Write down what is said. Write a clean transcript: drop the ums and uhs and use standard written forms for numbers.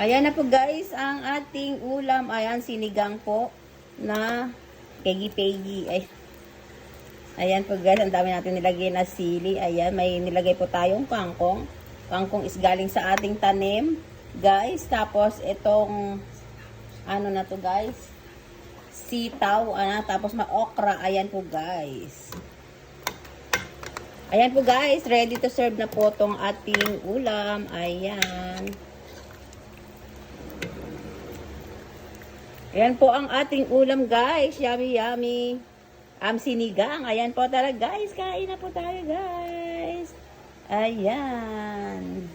Ayan na po guys, ang ating ulam. Ayan, sinigang po na pegi-pegi. Ayan po guys, ang dami natin nilagay na sili. Ayan, may nilagay po tayong kangkong. Kangkong is galing sa ating tanim. Guys, tapos itong, ano na to guys, sitaw. Tapos okra. Ayan po guys. Ayan po guys, ready to serve na po tong ating ulam. Ayan. Ayan po ang ating ulam guys. Yummy, yummy. Sinigang. Ayan po talaga guys. Kain na po tayo guys. Ayan.